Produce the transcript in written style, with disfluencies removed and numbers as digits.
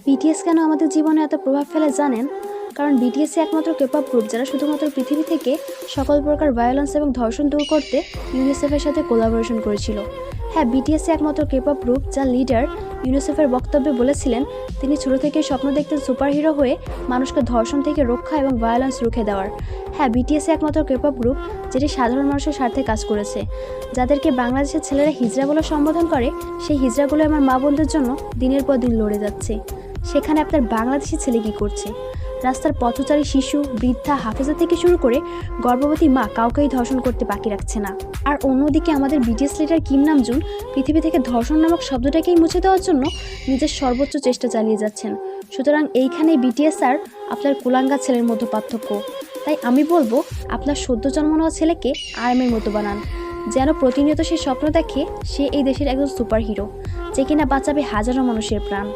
BTS কেন আমাদের জীবনে এত প্রভাব ফেলে জানেন? কারণ বিটিএস একমাত্র কেপপ গ্রুপ যারা শুধুমাত্র পৃথিবী থেকে সকল প্রকার ভায়োলেন্স এবং ধর্ষণ দূর করতে ইউনিসেফের সাথে কোলাবোরেশন করেছিল। হ্যাঁ, বিটিএস একমাত্র কেপপ গ্রুপ যার লিডার ইউনিসেফের বক্তব্যে বলেছিলেন তিনি ছোট থেকে স্বপ্ন দেখতেন সুপারহিরো হয়ে মানুষকে ধর্ষণ থেকে রক্ষা এবং ভায়োলেন্স রুখে দেওয়ার। হ্যাঁ, বিটিএস একমাত্র কেপপ গ্রুপ যেটি সাধারণ মানুষের স্বার্থে কাজ করেছে। যাদেরকে বাংলাদেশের ছেলেরা হিজড়া বলে সম্বোধন করে, সেই হিজড়াগুলো আমার মা বোনদের জন্য দিনের পর দিন লড়ে যাচ্ছে। সেখানে আপনার বাংলাদেশি ছেলে কী করছে? রাস্তার পথচারী শিশু, বৃদ্ধা, হাফেজা থেকে শুরু করে গর্ভবতী মা কাউকেই ধর্ষণ করতে বাকি রাখছে না। আর অন্যদিকে আমাদের বিটিএস লিডার কিম নামজুন পৃথিবী থেকে ধর্ষণ নামক শব্দটাকেই মুছে দেওয়ার জন্য নিজের সর্বোচ্চ চেষ্টা চালিয়ে যাচ্ছেন। সুতরাং এইখানেই বিটিএস আর আপনার কুলাঙ্গা ছেলের মতো পার্থক্য। তাই আমি বলবো আপনার সদ্য জন্ম নেওয়া ছেলেকে আর্মির মতো বানান, যেন প্রতিনিয়ত সে স্বপ্ন দেখে সে এই দেশের একজন সুপার হিরো যে কিনা বাঁচাবে হাজারো মানুষের প্রাণ।